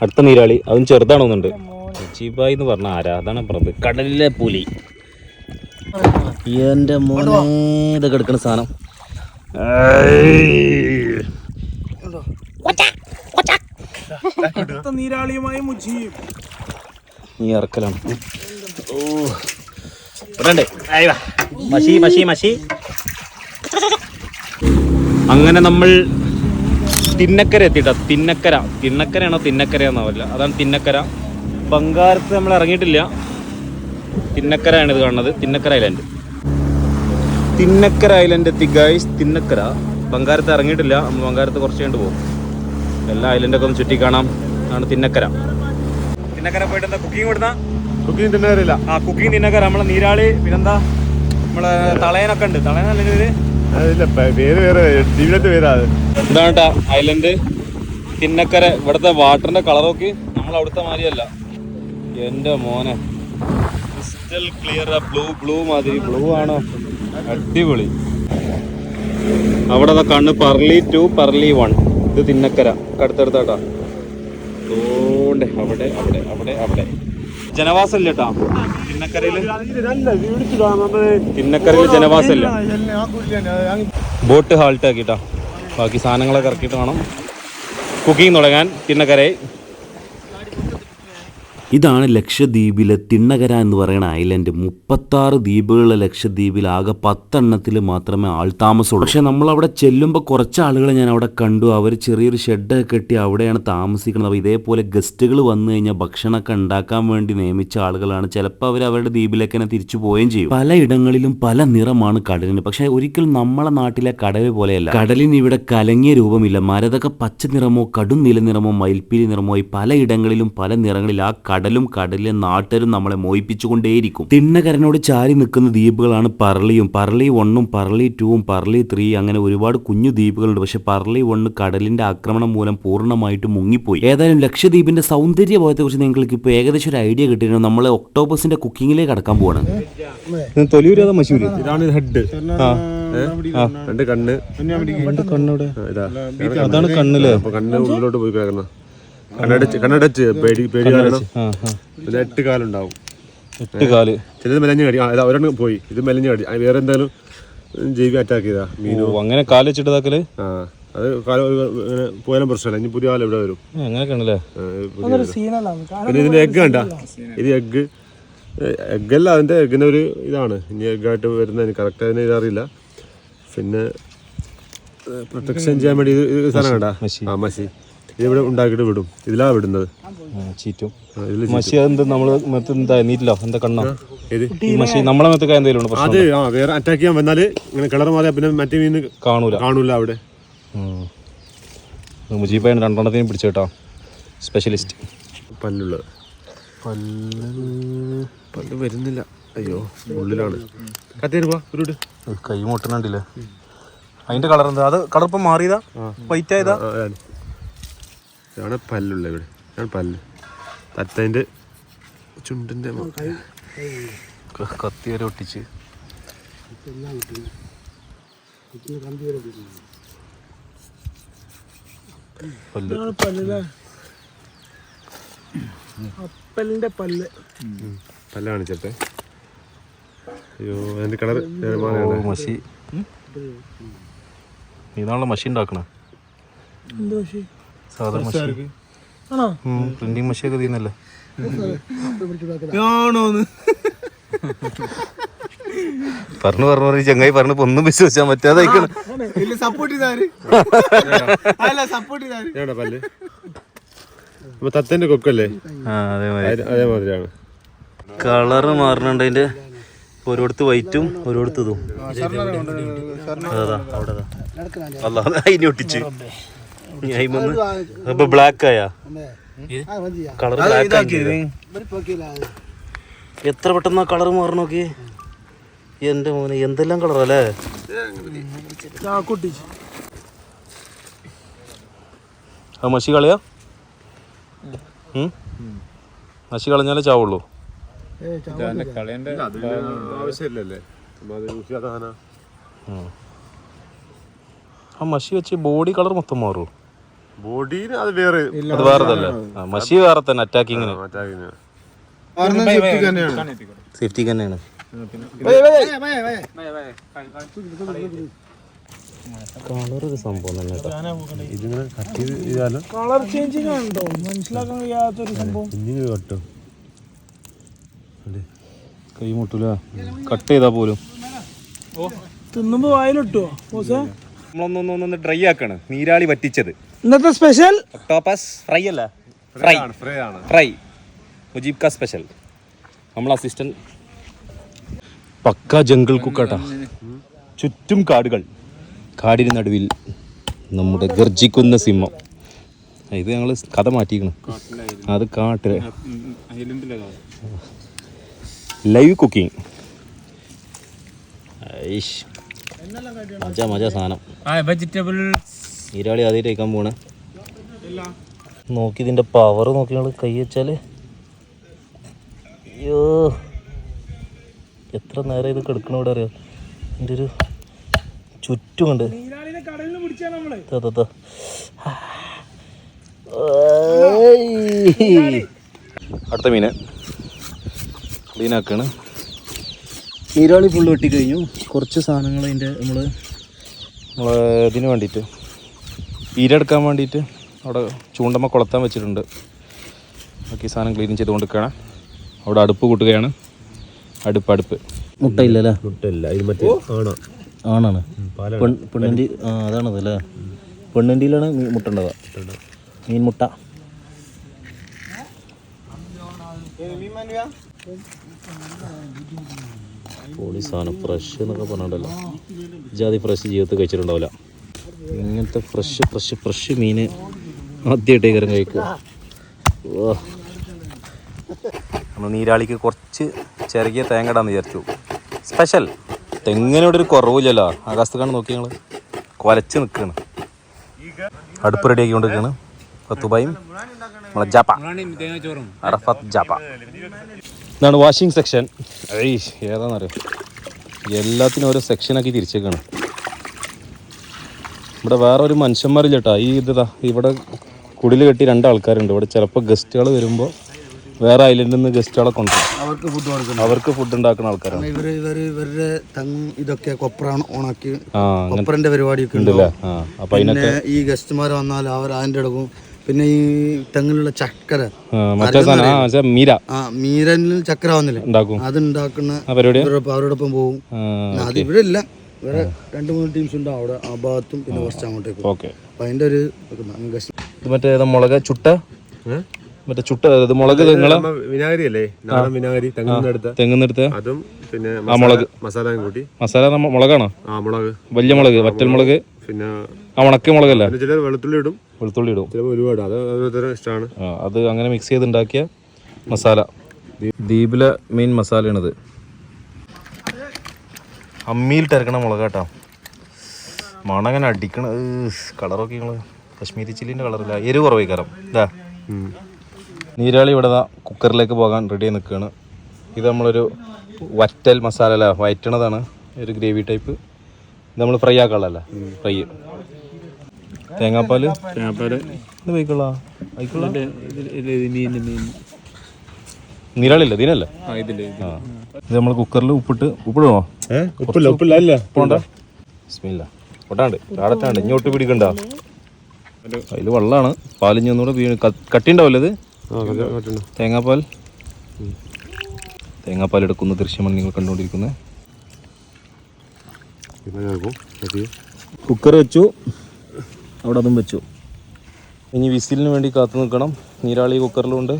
അടുത്ത നീരാളി, അതും ചെറുതാണോന്നുണ്ട്. മുജീബായി എന്ന് പറഞ്ഞ ആരാ? അതാണ് പറഞ്ഞത്, കടലിലെ പുലി. എന്റെ മോനെ ഇതൊക്കെ എടുക്കണ സാധനം. നീരാളിയുമായി മുജീബ് നീ ഇറക്കലാണ്. അങ്ങനെ നമ്മൾ തിന്നക്കര എത്തിയിട്ട. തിന്നക്കരയാണോ തിന്നക്കരയാണോല്ല, അതാണ് തിന്നക്കര. ബംഗാരത്ത് നമ്മൾ ഇറങ്ങിയിട്ടില്ല. തിന്നക്കരയാണ് ഇത് കാണുന്നത്, തിന്നക്കര ഐലൻഡ്. തിന്നക്കര ഐലൻഡ് എത്തി ഗൈസ്. തിന്നക്കര. ബംഗാരത്ത് ഇറങ്ങിയിട്ടില്ല, നമ്മൾ ബംഗാരത്ത് കുറച്ച് കണ്ട് പോകും. എല്ലാ ഐലൻഡൊക്കെ ഒന്ന് ചുറ്റി കാണാം. ആണ് തിന്നക്കര. തിന്നക്കര പോയിട്ട് എന്താ കുക്കിംഗ് കൊടുത്താ? കുക്കിംഗ് തിന്നറിയില്ല. കുക്കിംഗ് തിന്നക്കര. നമ്മളെ നീരാളി, പിന്നെന്താ നമ്മളെ തളയനൊക്കെ ഉണ്ട്. തളയനല്ലേ പേര്? ഇതാണ് കേട്ടാ ഐലൻഡ് തിന്നക്കര. ഇവിടുത്തെ വാട്ടറിന്റെ കളറൊക്കെ നമ്മൾ അവിടുത്തെ മാതിരിയല്ല. എന്റെ മോനെ ക്രിസ്റ്റൽ ക്ലിയർ. ബ്ലൂ മാതിരി. ബ്ലൂ ആണോ? അടിപൊളി. അവിടെ കണ്ണ് പർലി 2, പർലി 1. ഇത് തിന്നക്കര അടുത്തടുത്താട്ടാ. അതുകൊണ്ട് അവിടെ ജനവാസം ഇല്ല കേട്ടാ തിന്നക്കരയില്. ജനവാസം ഇല്ല. ബോട്ട് ഹാൾട്ട് ആക്കിട്ടാ. ബാക്കി സാധനങ്ങളൊക്കെ ഇറക്കിയിട്ട് വേണം കുക്കിംഗ് തുടങ്ങാൻ തിന്നക്കരയിൽ. ഇതാണ് ലക്ഷദ്വീപിലെ തിണ്ണകര എന്ന് പറയുന്ന ഐലൻഡ്. 36 ദ്വീപുകളുള്ള ലക്ഷദ്വീപിൽ ആകെ 10 എണ്ണത്തിൽ മാത്രമേ ആൾതാമസമുള്ളൂ. പക്ഷെ നമ്മളവിടെ ചെല്ലുമ്പോൾ കുറച്ച് ആളുകളെ ഞാൻ അവിടെ കണ്ടു. അവർ ചെറിയൊരു ഷെഡൊക്കെ കെട്ടി അവിടെയാണ് താമസിക്കുന്നത്. അപ്പോൾ ഇതേപോലെ ഗസ്റ്റുകൾ വന്നു കഴിഞ്ഞാൽ ഭക്ഷണമൊക്കെ ഉണ്ടാക്കാൻ വേണ്ടി നിയമിച്ച ആളുകളാണ്. ചിലപ്പോൾ അവർ അവരുടെ ദ്വീപിലേക്ക് തന്നെ തിരിച്ചു പോവുകയും ചെയ്യും. പലയിടങ്ങളിലും പല നിറമാണ് കടലിന്. പക്ഷേ ഒരിക്കലും നമ്മളെ നാട്ടിലെ കടൽ പോലെയല്ല. കടലിന് ഇവിടെ കലങ്ങിയ രൂപമില്ല. മരതൊക്കെ പച്ച നിറമോ കടും നീല നിറമോ മയിൽപ്പീലി നിറമോ ഈ പലയിടങ്ങളിലും പല നിറങ്ങളിൽ ആ കടലും കടലിലെ നാട്ടുകാരും നമ്മളെ മോഹിപ്പിച്ചുകൊണ്ടേയിരിക്കും. തിണ്ണക്കരനോട് ചാരി നിൽക്കുന്ന ദ്വീപുകളാണ് പറളിയും. പറളി 1ഉം പറളി 2ഉം പറളി 3 അങ്ങനെ ഒരുപാട് കുഞ്ഞു ദ്വീപുകളുണ്ട്. പക്ഷെ പറളി 1 കടലിന്റെ ആക്രമണം മൂലം പൂർണ്ണമായിട്ട് മുങ്ങിപ്പോയി. ഏതായാലും ലക്ഷദ്വീപിന്റെ സൗന്ദര്യബോധത്തെ കുറിച്ച് നിങ്ങൾക്ക് ഇപ്പോൾ ഏകദേശം ഒരു ഐഡിയ കിട്ടിയിരുന്നു. നമ്മൾ ഒക്ടോപസിന്റെ കുക്കിങ്ങിലേക്ക് കടക്കാൻ പോവാണ്. തൊലിയൂരാതെ മശൂര് ഇതാണ് ഹെഡ്, രണ്ട് കണ്ണ്, കണ്ണൂടെ അതാണ് കണ്ണില്. അപ്പൊ കണ്ണ് ഉള്ളിലോട്ട് പോയി കിടക്കുന്ന കണ്ണടച്ച് പേടി കാരണം പിന്നെ 8 കാലുണ്ടാവും. 8 കാല്. ചിലത് മെലഞ്ഞ് കടി, ഒരെണ്ണം പോയി, ഇത് മെലഞ്ഞ് കടി. വേറെ എന്തായാലും ജൈവ അറ്റാക്ക് ചെയ്താ മീനോ അങ്ങനെ കാല് വെച്ചിട്ടതാക്കല്. അത് കാലം ഇങ്ങനെ പോയാലും പ്രശ്നമല്ല. ഇനി പുതിയ കാലം ഇവിടെ വരും. അങ്ങനെയൊക്കെയാണല്ലേ. പിന്നെ ഇതിന്റെ എഗ്ഗ് കണ്ട, ഇത് എഗ്ഗല്ല, അതിന്റെ എഗ്ഗിന് ഒരു ഇതാണ്. ഇനി എഗ്ഗായിട്ട് വരുന്ന എനിക്ക് കറക്റ്റ് അതിന് ഇതറിയില്ല. പിന്നെ പ്രൊട്ടക്ഷൻ ചെയ്യാൻ വേണ്ടി ഇത് സാധനം കണ്ട, മഷി ഇതിവിടെ ഉണ്ടാക്കിയിട്ട് വിടും. ഇതിലാണ് വിടുന്നത്. ചീറ്റും മഷി. അതെന്ത് നമ്മള് എന്താ നീറ്റില്ലോ എന്താ കണ്ണോ ഇത് മഷി നമ്മളെ മെത്തക്ക എന്തെങ്കിലും അത് വേറെ അറ്റാക്ക് ചെയ്യാൻ വന്നാല് ഇങ്ങനെ കളർ മാറിയാ പിന്നെ മറ്റേ മീൻ കാണൂല അവിടെ. മുജീബാണ് 2 പിടിച്ചു കേട്ടോ, സ്പെഷ്യലിസ്റ്റ്. പല്ലുള്ളത് പല്ല് വരുന്നില്ല. അയ്യോ ഉള്ളിലാണ്. കത്തിരുവാ ഒരു കൈ മുട്ടണുണ്ടല്ലേ. അതിന്റെ കളർ എന്താ? അത് കളർ ഇപ്പം മാറിയതാ, വൈറ്റ് ആയതാ. ഇതാണ് പല്ലുള്ള ഇവിടെ. ഇതാണ് പല്ല്. തത്തതിന്റെ ചുണ്ടിന്റെ കത്തി വരെ ഒട്ടിച്ച് പല്ല് കാണിച്ചേ. അയ്യോ അതിന്റെ കളർ മഷി. ഇതാണല്ലോ മഷി ഉണ്ടാക്കണേ. സാധാരണ മഷി, പ്രിന്റിങ് മഷിയൊക്കെ തീർന്നല്ലേ. പറഞ്ഞു ചങ്ങായി പറഞ്ഞു ഒന്നും വിശ്വസിച്ചാൻ പറ്റാതെ പല്ല്. തത്തന്റെ കൊക്കല്ലേ, അതേമാതിരിയാണ്. കളറ് മാറുന്നുണ്ട് അതിന്റെ. ഒരിടത്ത് വൈറ്റും ഒരിടത്ത് ഇതും. അതാ അതിനെ ഒട്ടിച്ച് അപ്പൊ ബ്ലാക്ക് ആയാ കളർ ബ്ലാക്ക് ആക്കി. എത്ര പെട്ടെന്ന് കളർ മാറി നോക്കി. എന്റെ മോനെ എന്തെല്ലാം കളറല്ലേ. ആ മഷി കളയാ, മഷി കളഞ്ഞാലേ ചാവുള്ളൂ. ആവശ്യമില്ലല്ലേ. ആ മഷി വെച്ച് ബോഡി കളർ മൊത്തം മാറുമോ? ബോഡീന് അത് വേറെ, അത് വേറെതല്ലേ. മഷി വേറെ തന്നെ. അറ്റാക്കിങ്ങിന് സേഫ്റ്റി തന്നെയാണ്. കളർ ഒരു സംഭവം തന്നെ കേട്ടോ. ഇതിങ്ങനെ കട്ട് ചെയ്ത് ചെയ്താലും കളർ ചേഞ്ചിങ് ഉണ്ടോ മനസ്സിലാക്കാൻ കഴിയാത്തൊരു സംഭവം. ഇങ്ങനെ കട്ടോ കൈ മുട്ടൂല. കട്ട് ചെയ്താ പോലും തിന്നുമ്പോ വായിലിട്ടോ. നമ്മളൊന്നൊന്ന് ഡ്രൈ ആക്കാണ്. നീരാളി വറ്റിച്ചത് ഇന്നത്തെ സ്പെഷ്യൽ ഒക്ടോപ്പസ് ഫ്രൈ അല്ല, ഫ്രൈ മുജീബ് കാ സ്പെഷ്യൽ. നമ്മൾ അസിസ്റ്റന്റ്. പക്ക ജംഗിൾ കുക്കാട്ടാ. ചുറ്റും കാടുകൾ, കാടിന് നടുവിൽ നമ്മുടെ ഗർജിക്കുന്ന സിംഹം. ഇത് ഞങ്ങൾ കഥ മാറ്റിക്കണം. അത് കാട്ടില് ലൈവ് കുക്കിംഗ്. മജ സാധനം. നീരാളി ആദ്യമായിട്ട് കഴിക്കാൻ പോണേ. നോക്കി ഇതിന്റെ പവർ നോക്കി ഞങ്ങൾ കൈ വെച്ചാല്. അയ്യോ എത്ര നേരം ഇത് കിടക്കണ ഇവിടെ അറിയാം. എൻ്റെ ഒരു ചുറ്റുമുണ്ട്. അടുത്ത മീന് ക്ലീനാക്കാണ്. നീരാളി ഫുള്ള് വെട്ടിക്കഴിഞ്ഞു. കുറച്ച് സാധനങ്ങൾ അതിൻ്റെ നമ്മളെ ഇതിന് വേണ്ടിയിട്ട് ഈരെടുക്കാൻ വേണ്ടിയിട്ട് അവിടെ ചൂണ്ടമ്മ കൊളത്താൻ വെച്ചിട്ടുണ്ട്. ബാക്കി സാധനം ക്ലീൻ ചെയ്ത് കൊടുക്കുകയാണ്. അവിടെ അടുപ്പ് കൂട്ടുകയാണ്. അടുപ്പ് മുട്ടയില്ലല്ലേ? മുട്ടയില്ല. ഇത് മറ്റേ ആണാണ് പെണ്ണിൻ്റെ. അതാണത് അല്ലേ. പെണ്ണിൻ്റെയിലാണ് മുട്ട ഉണ്ടാവുക. മീൻ മുട്ട. പൊളി സാധനം. ഫ്രഷ് എന്നൊക്കെ പറഞ്ഞിട്ടല്ലോ. ജാതി ഫ്രഷ് ജീവിതത്തിൽ കഴിച്ചിട്ടുണ്ടാവില്ല. ഇങ്ങനത്തെ ഫ്രഷ് മീൻ ആദ്യമായിട്ട് കയറി കഴിക്കുക. നമ്മൾ നീരാളിക്ക് കുറച്ച് ചെറിയ തേങ്ങ ഇടാന്ന് വിചാരിച്ചു. സ്പെഷ്യൽ തെങ്ങിനോടൊരു കുറവില്ലല്ലോ. ആകാശത്തേക്കാണ് നോക്കി ഞങ്ങൾ കുലച്ച് നിൽക്കുകയാണ്. അടുപ്പ് റെഡിയാക്കി കൊണ്ടിരിക്കുകയാണ്. ഫത്തുബായും നമ്മളെ ജാപ്പ അറഫത്ത് ജാപ്പ. ഇതാണ് വാഷിംഗ് സെക്ഷൻ. ഏതാണെന്നറിയോ, എല്ലാത്തിനും ഓരോ സെക്ഷനാക്കി തിരിച്ചേക്കാണ്. ഇവിടെ വേറെ ഒരു മനുഷ്യന്മാരില്ല കേട്ടോ. ഈ ഇതാ ഇവിടെ കുടിൽ കെട്ടി 2 ആൾക്കാരുണ്ട്. ഇവിടെ ചിലപ്പോൾ ഗസ്റ്റുകൾ വരുമ്പോൾ വേറെ ഐലൻഡിൽ നിന്ന് ഗസ്റ്റുകളെ കൊണ്ടുവരും. അവർക്ക് ഫുഡ് ഉണ്ടാക്കുന്ന ആൾക്കാരാണ്. ഇവരുടെ തെങ്ങും ഇതൊക്കെ കൊപ്രാണ് ഓണാക്കി കൊപ്രന്റെ പരിപാടിയൊക്കെ ഉണ്ടല്ലേ. അപ്പൊ പിന്നെ ഈ ഗസ്റ്റുമാർ വന്നാൽ അവർ അതിൻ്റെ ഇടക്കും. പിന്നെ ഈ തെങ്ങിലുള്ള ചക്കര മറ്റേ സാധനം മീരനിൽ ചക്കര വന്നില്ലേ ഉണ്ടാക്കും. അത് ഉണ്ടാക്കുന്ന പരിപാടി അവരോടൊപ്പം പോകും. അത് ഇവിടെ ഇല്ല, വേറെ 2-3 ടീംസ് ഉണ്ടാവും അവിടെ ആ ഭാഗത്തും പിന്നെ കുറച്ച് അങ്ങോട്ടേക്കും. ഓക്കെ. അപ്പൊ അതിന്റെ ഒരു മറ്റേ മുളക് ചുട്ട മറ്റേ ചുട്ട മുളക് വിനാഗിരി അല്ലേ, നാടൻ വിനാഗിരി തെങ്ങുന്നെടുത്ത് അതും പിന്നെ മുളക് മസാല കൂട്ടി. മസാല മുളകാണോ? മുളക്, വലിയ മുളക്, വറ്റൽ മുളക്, പിന്നെ ഉണക്ക മുളകല്ലേ. ചിലർ വെളുത്തുള്ളി ഇടും. ചിലപ്പോൾ ഒരുപാട്, അത് ഓരോരുത്തരും ഇഷ്ടമാണ്. അത് അങ്ങനെ മിക്സ് ചെയ്തുണ്ടാക്കിയ മസാല. ദ്വീപിലെ മെയിൻ മസാലയാണിത്. അമ്മിയിലിട്ട് ഇറക്കണ മുളകാട്ടോ. മണങ്ങനെ അടിക്കണ കളറൊക്കെ നിങ്ങൾ കശ്മീരി ചില്ലിൻ്റെ കളറില്ല, എരിവ് കുറവായി കാരണം. ഇതാ നീരാളി ഇവിടെ കുക്കറിലേക്ക് പോകാൻ റെഡി ആയി നിൽക്കുകയാണ്. ഇത് നമ്മളൊരു വറ്റൽ മസാല അല്ല, വയറ്റണതാണ്, ഒരു ഗ്രേവി ടൈപ്പ്. ഇത് നമ്മൾ ഫ്രൈ ആക്കാനുള്ളതല്ല, ഫ്രൈ. തേങ്ങാപ്പാൽ ഇത് വയ്ക്കുള്ള നീരാളില്ല ഇതിനല്ലേ. ഇത് നമ്മൾ കുക്കറിൽ ഉപ്പിടണോ? പോണ്ട, സ്മെല്ല പൊട്ടാണ്ട് ചാടത്താണ്ട് ഇങ്ങോട്ട് പിടിക്കണ്ട. അതിൽ വെള്ളമാണ്, പാലിഞ്ഞൊന്നുകൂടെ വീണ് കട്ടിണ്ടാവില്ല ഇത്. തേങ്ങാപ്പാൽ എടുക്കുന്ന ദൃശ്യമാണ് നിങ്ങൾ കണ്ടുകൊണ്ടിരിക്കുന്നത്. കുക്കർ വെച്ചു, അവിടെ അതും വെച്ചു. ഇനി വിസിലിന് വേണ്ടി കാത്തു നിൽക്കണം. നീരാളി കുക്കറിലുണ്ട്,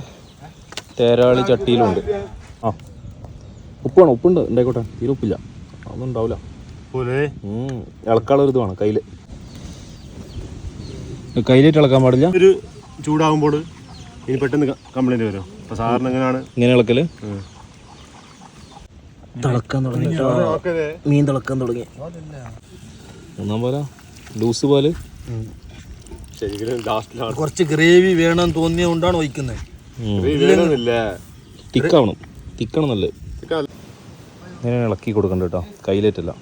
തേരാളി ചട്ടിയിലുണ്ട്. ഉപ്പാണോ? ഉപ്പുണ്ട്, ഉണ്ടായിക്കോട്ടെ. തീരെ ഉപ്പില്ല, അതൊന്നും ഉണ്ടാവില്ല. ഇളക്കാളൊരു ഇത് വേണം കയ്യിലേറ്റ് ഇളക്കാൻ പാടില്ല. ഒരു ചൂടാകുമ്പോൾ ഇനി പെട്ടെന്ന് കംപ്ലൈന്റ് വരും. അപ്പൊ സാറിന് എങ്ങനെയാണ് ഇങ്ങനെ ഇളക്കല്? തിളക്കാൻ തുടങ്ങി, മീൻ തിളക്കാൻ തുടങ്ങി. ഒന്നാം പോലെ ലൂസ് പോലെ കുറച്ച് ഗ്രേവി വേണം തോന്നിയ കൊണ്ടാണ് ഒഴിക്കുന്നത്. തിക്കണം നല്ലത്. ഇങ്ങനെ ഇളക്കി കൊടുക്കണ്ട കേട്ടോ, കയ്യിലേറ്റല്ല.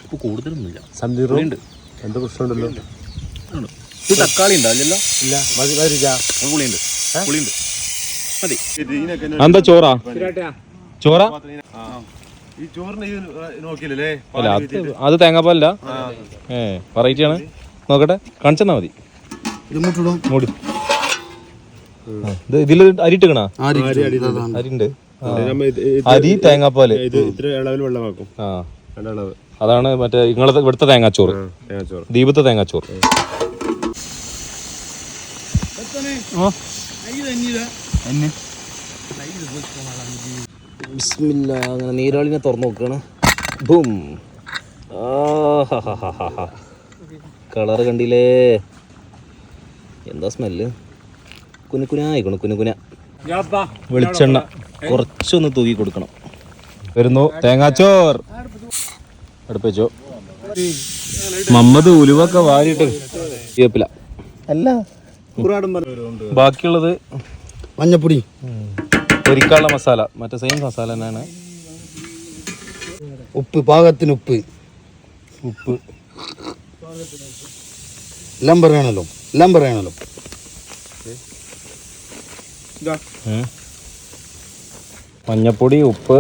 ഉപ്പ് കൂടുതലൊന്നുമില്ല. എന്താ പ്രശ്നമുണ്ടല്ലോ. തക്കാളി ഉണ്ടാവില്ലല്ലോ. ഇല്ല, പുളിയുണ്ട്, പുളിയുണ്ട്. മതി. എന്താ ചോറാ? ചോറാ ഈ ചോറിന് നോക്കിയില്ലേ? അല്ല, അത് തേങ്ങാപ്പാലല്ല. വെറൈറ്റി ആണ്. നോക്കട്ടെ, കാണിച്ചെന്നാ മതി. മൂടി. ഇതിൽ അരിയിട്ടിക്കണ? അരിണ്ട്. അരി തേങ്ങാപ്പാല് ഇത്ര അളവിൽ വെള്ളമാക്കും. അതാണ് മറ്റേ നിങ്ങളെ ഇവിടുത്തെ തേങ്ങാച്ചോറ്, ദീപത്തെ തേങ്ങാച്ചോറ്. ബിസ്മില്ലാ. അങ്ങനെ നീരാളിനെ തുറന്നു നോക്കുകയാണ്. ബൂം. കളറ് കണ്ടില്ലേ? എന്താ സ്മെല്ല്? കുനുകുനായിക്കണം, കുനുകുന. വെളിച്ചെണ്ണ കുറച്ചൊന്ന് തൂക്കി കൊടുക്കണം. വരുന്നു തേങ്ങാച്ചോർ. അടുപ്പിച്ചോ. മമ്മദ് ഉലുവൊക്കെ വാരിയിട്ട് വേപ്പില അല്ല, ബാക്കിയുള്ളത് മഞ്ഞപ്പൊടി, പൊരിക്കാനുള്ള മസാല, മറ്റേ സെയിം മസാല തന്നെയാണ്. ഉപ്പ്, പാകത്തിന് ഉപ്പ്. എല്ലാം പറയണല്ലോ. മഞ്ഞപ്പൊടി, ഉപ്പ്,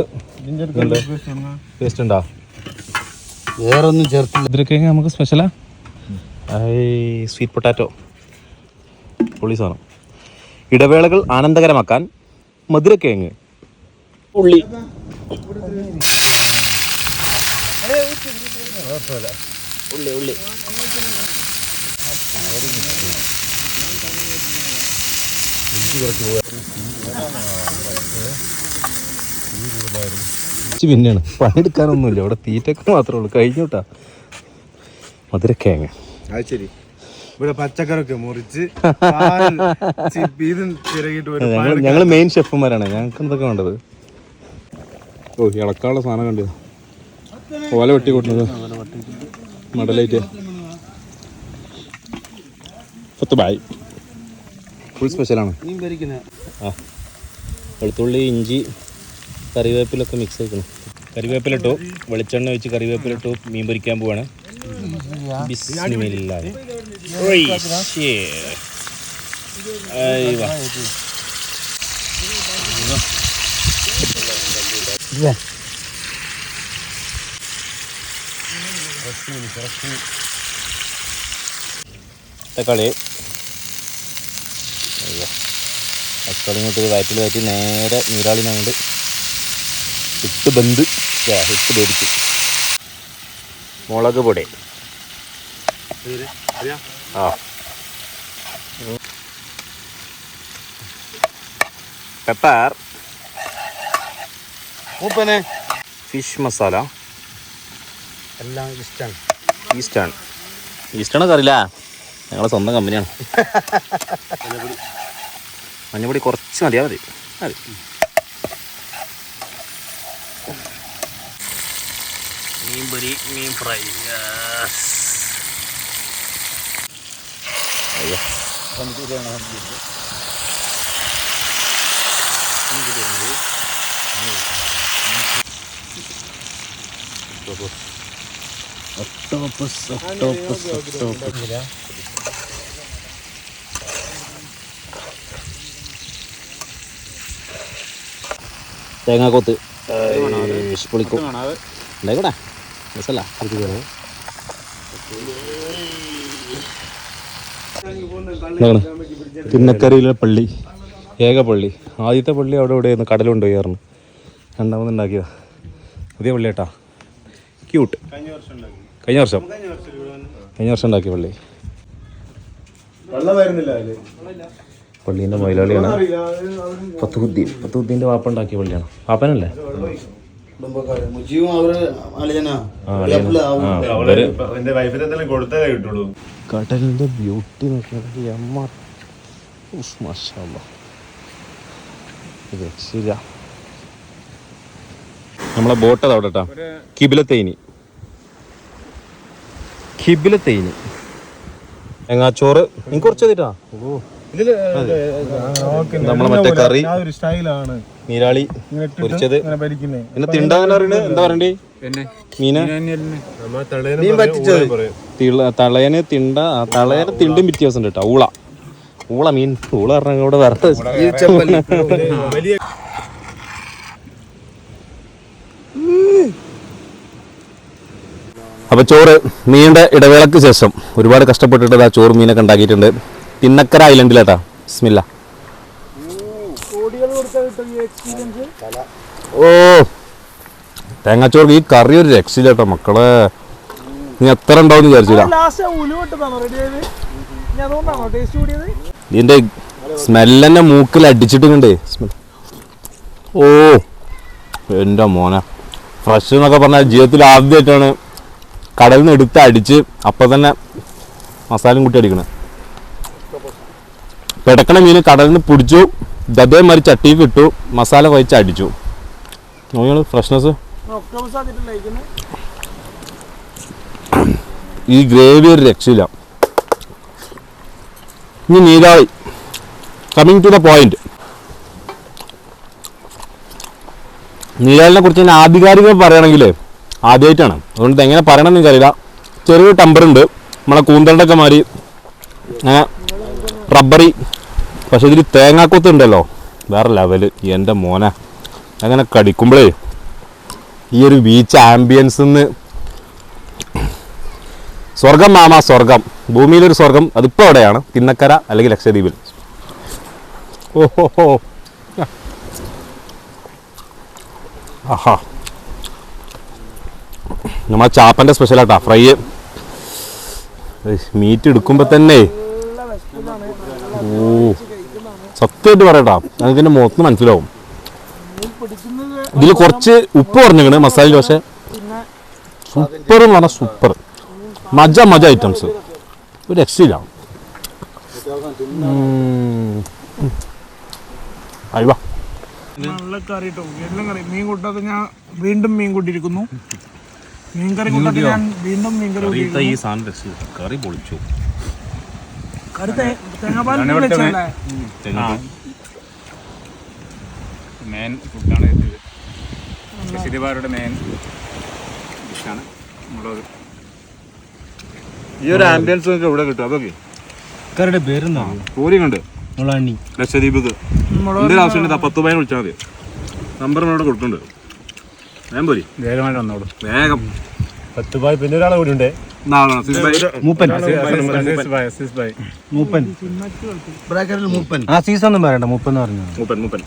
പേസ്റ്റ് ഉണ്ടോ? വേറെ ഒന്നും ചേർത്തില്ല. ഇതിലൊക്കെ നമുക്ക് സ്പെഷ്യലാ. സ്വീറ്റ് പൊട്ടാറ്റോ, പൊളി സാധനം. ഇടവേളകൾ ആനന്ദകരമാക്കാൻ മധുരക്കിഴങ്ങ്, ഉള്ളി. പിന്നെയാണ് പണിയെടുക്കാനൊന്നുമില്ല, ഇവിടെ തീറ്റൊക്കെ മാത്രമേ ഉള്ളൂ. കഴിഞ്ഞോട്ടാ മധുരക്കേങ്ങ. അത് ശരി. ഇവിടെ പച്ചക്കറിയൊക്കെ മുറിച്ച് ഞങ്ങൾ മെയിൻ ഷെഫുമാരാണ്, ഞങ്ങൾക്ക് എന്തൊക്കെ വേണ്ടത്. ഓ ഇളക്കാനുള്ള സാധനം കണ്ടത്, ഓല വെട്ടി കൊടുക്കുന്നത് മടലായിട്ട്. 10 ബായ് ഫുൾ സ്പെഷ്യലാണ്. ആ വെളുത്തുള്ളി, ഇഞ്ചി, കറിവേപ്പിലൊക്കെ മിക്സ് ആക്കണം. കറിവേപ്പിലിട്ടു, വെളിച്ചെണ്ണ ഒഴിച്ച് കറിവേപ്പിലിട്ടു, മീൻ പൊരിക്കാൻ പോവാണ്. ബിസ്മില്ലാഹ്. തക്കാളി തക്കാളി ഇങ്ങോട്ട് വയറ്റിൽ വയറ്റി നേരെ നീരാളിനങ്ങോട്ട് ഇട്ട് ബന്ധ് ഇട്ട് പേടിച്ചു. മുളക് പൊടി, ആ പെപ്പർ, മൂപ്പനെ ഫിഷ് മസാല എല്ലാം ഇഷ്ടമാണ്. ഈസ്റ്റാണ് അറിയില്ല, ഞങ്ങളെ സ്വന്തം കമ്പനിയാണ്. മഞ്ഞപ്പൊടി കുറച്ച് മതിയാ മതി. മീൻ പൊരി, മീൻ ഫ്രൈ. തേങ്ങാക്കൊത്ത് പൊളിക്കും ഉണ്ടായിക്കോട്ടെ, രസമല്ല. തിന്നക്കരയിലെ പള്ളി, ഏക പള്ളി. ആദ്യത്തെ പള്ളി അവിടെ എവിടെയായിരുന്നു, കടലുണ്ട് പോയായിരുന്നു. രണ്ടാമത് ഉണ്ടാക്കിയതാ, പുതിയ പള്ളി കേട്ടാ, ക്യൂട്ട്. കഴിഞ്ഞ വർഷം ഉണ്ടാക്കിയ പള്ളി. പള്ളീൻ്റെ മൊയിലാളിയാണ് ഫത്തുദ്ദീൻ്റെ വാപ്പ ഉണ്ടാക്കിയ പള്ളിയാണ്. വാപ്പനല്ലേ? കടലിന്റെ ബ്യൂട്ടി നോക്കിയാൽ നമ്മളെ ബോട്ട് അതവിടെ കേട്ടാ, കിബിലത്തേനി തേങ്ങാച്ചോറ് കുറച്ച് തരാ. നമ്മളെ മറ്റേ കറി, നീരാളി പൊരിച്ചത്, പിന്നെ തിണ്ടാന്ന് പറയുന്നത് എന്താ പറയണ്ടേ, മീന് തളയന് തിണ്ട, തളയന് തിണ്ടും വ്യത്യാസം ഉണ്ട് കേട്ടോ. ഊള മീൻ, ഊള പറഞ്ഞ ഇവിടെ വേറെ. അപ്പോൾ ചോറ് നീണ്ട ഇടവേളക്ക് ശേഷം ഒരുപാട് കഷ്ടപ്പെട്ടിട്ട് ആ ചോറ് മീനൊക്കെ ഉണ്ടാക്കിയിട്ടുണ്ട്. തിന്നക്കര ഐലൻഡിലേട്ടാ. ബിസ്മില്ല. ഓ തേങ്ങാച്ചോറ്, ഈ കറി ഒരു രക്ഷയില്ലേട്ടോ മക്കളെ. നീ എത്ര ഉണ്ടാവും വിചാരിച്ചില്ല. ഇതിന്റെ സ്മെല്ലെന്നെ മൂക്കിൽ അടിച്ചിട്ടുണ്ട്. ഓ എൻ്റെ മോനെ, ഫ്രഷ് എന്നൊക്കെ പറഞ്ഞാൽ ജീവിതത്തിൽ ആദ്യമായിട്ടാണ് കടലിൽ നിന്ന് എടുത്ത് അടിച്ച് അപ്പം തന്നെ മസാലയും കൂട്ടി അടിക്കണേ. പിടക്കണ മീൻ കടലിൽ നിന്ന് പിടിച്ചു, അതേമാതിരി ചട്ടിക്ക് ഇട്ടു, മസാല കുഴച്ച് അടിച്ചു. നോക്കിയാണ് ഫ്രഷ്നെസ്. ഈ ഗ്രേവി ഒരു രക്ഷയില്ല. ഇനി നീരാളി, കമ്മിങ് ടു ദ പോയിന്റ്. നീരാളിനെ കുറിച്ച് ഞാൻ ആധികാരികം പറയുകയാണെങ്കിൽ ആദ്യമായിട്ടാണ്, അതുകൊണ്ട് എങ്ങനെ പറയണമെന്ന് എനിക്കറിയില്ല. ചെറിയൊരു ടെമ്പറുണ്ട്, നമ്മളെ കൂന്തളുടെ ഒക്കെ മാതിരി റബ്ബറി. പക്ഷെ ഇതിൽ തേങ്ങാക്കൊത്ത് ഉണ്ടല്ലോ, വേറെ ലെവല്. എൻ്റെ മോനെ, അങ്ങനെ കടിക്കുമ്പോഴേ ഈ ഒരു ബീച്ച് ആംബിയൻസ് സ്വർഗം മാമാ, സ്വർഗം. ഭൂമിയിലൊരു സ്വർഗം, അതിപ്പോൾ അവിടെയാണ്, തിന്നക്കര അല്ലെങ്കിൽ ലക്ഷദ്വീപിൽ. ഓഹോ ആഹാ, നമ്മളെ ചാപ്പൻ്റെ സ്പെഷ്യലാട്ടാ ഫ്രൈ. മീറ്റ് എടുക്കുമ്പോൾ തന്നെ സത്യമായിട്ട് പറയട്ടാ അതിന്റെ മുഖത്ത് മനസ്സിലാവും. ഇതിൽ കുറച്ച് ഉപ്പ് കുറഞ്ഞിക്കണ് മസാലയിൽ, പക്ഷെ സൂപ്പർ എന്ന് പറഞ്ഞാൽ സൂപ്പർ മജ ഐറ്റംസ് ഒരു രക്ഷയില്ല. അയ്യോ നല്ല കറി കേട്ടോ, എല്ലാം കറി. മീൻ കൂട്ടാതെ ഞാൻ വീണ്ടും മീൻ കൂട്ടിയിരിക്കുന്നു. മീൻകറി കൂട്ടാതെ ഞാൻ വീണ്ടും മീൻകറി കൂട്ടിയിരിക്കുന്നു. ഈ സാധനം കറി പൊളിച്ചു. കറി തേങ്ങാപ്പാൽ വെച്ചല്ലേ? മെയിൻ ഫുഡാണ് ഇത്. ശശിരിവാരുടെ മെയിൻ ഡിഷാണ് മുളക്. ഈ ഒരു ആംബിയൻസ് ഒക്കെ ഇവിടെ കിട്ടും. അതൊക്കെ കറിയുടെ പേരെന്താ? പൂരി കണ്ട് മുളാണി ലക്ഷദ്വീപ് എന്തൊരു ആവശ്യം 10 രൂപ വിളിച്ചാൽ മതി. നമ്പർ ഇവിടെ കൊടുക്കുന്നുണ്ട്. വേഗം പോരി, വേഗമായിട്ട് വന്നോളൂ. വേഗം 10 രൂപ. പിന്നെ ഒരാളെ കൂടി ഉണ്ട്, മൂപ്പൻ. ബ്രാക്കറ്റിൽ മൂപ്പൻ. ആ സീസൺ ഒന്നും പറയണ്ട, മൂപ്പൻ എന്ന് പറഞ്ഞു. മൂപ്പൻ